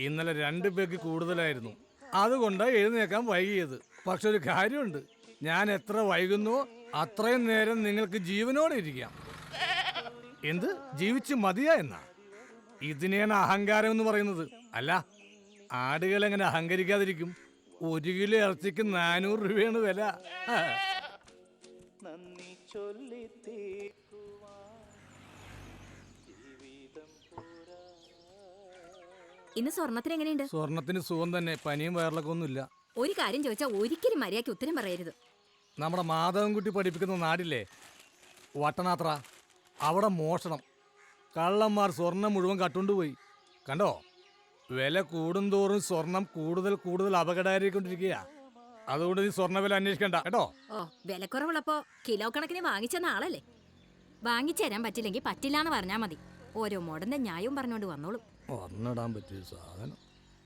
ഇന്നലെ 2 പേർക്ക് കൂടുതലായിരുന്നു. അതുകൊണ്ടാണ് എഴുന്നേക്കാൻ വൈകിയത്. പക്ഷെ ഒരു കാര്യമുണ്ട്, ഞാൻ എത്ര വൈകുന്നോ അത്രയും നേരം നിങ്ങൾക്ക് ജീവനോടെ ഇരിക്കാം. എന്ത് ജീവിച്ച് മതിയാ എന്നാ? ഇതിനെയാണ് അഹങ്കാരം എന്ന് പറയുന്നത്. അല്ല, ആടുകൾ എങ്ങനെ അഹങ്കരിക്കാതിരിക്കും? 1 കിലോ ഇറച്ചിക്ക് 400 രൂപയാണ് വില. ഇന്ന് സ്വർണത്തിന് എങ്ങനെയുണ്ട്? സ്വർണത്തിന് സുഖം തന്നെ, പനിയും വയറിളക്കം ഒന്നുമില്ല. ഒരു കാര്യം ചോദിച്ചാൽ ഒരിക്കലും മര്യാദയ്ക്ക് ഉത്തരം പറയരുത്. നമ്മുടെ മാധവൻകുട്ടി പഠിപ്പിക്കുന്ന നാടില്ലേ, വട്ടനാത്ര, അവിടെ മോഷണം. കള്ളന്മാർ സ്വർണം മുഴുവൻ കട്ടുകൊണ്ടുപോയി. കണ്ടോ? വില കൂടുന്തോറും സ്വർണം കൂടുതൽ കൂടുതൽ അപകടമായിക്കൊണ്ടിരിക്കുക. അതുകൊണ്ട് നീ സ്വർണ്ണ വില അന്വേഷിക്കണ്ട കേട്ടോ. ഓ, വിലക്കുറവുള്ളപ്പോ കിലോ കണക്കിന് വാങ്ങിച്ചെന്ന ആളല്ലേ. വാങ്ങിച്ചു തരാൻ പറ്റില്ലെങ്കിൽ പറ്റില്ല എന്ന് പറഞ്ഞാൽ മതി. ഓരോ മോഡന്റെ ന്യായവും പറഞ്ഞോണ്ട് വന്നോളും. ഒന്നിടാൻ പറ്റിയ സാധനം.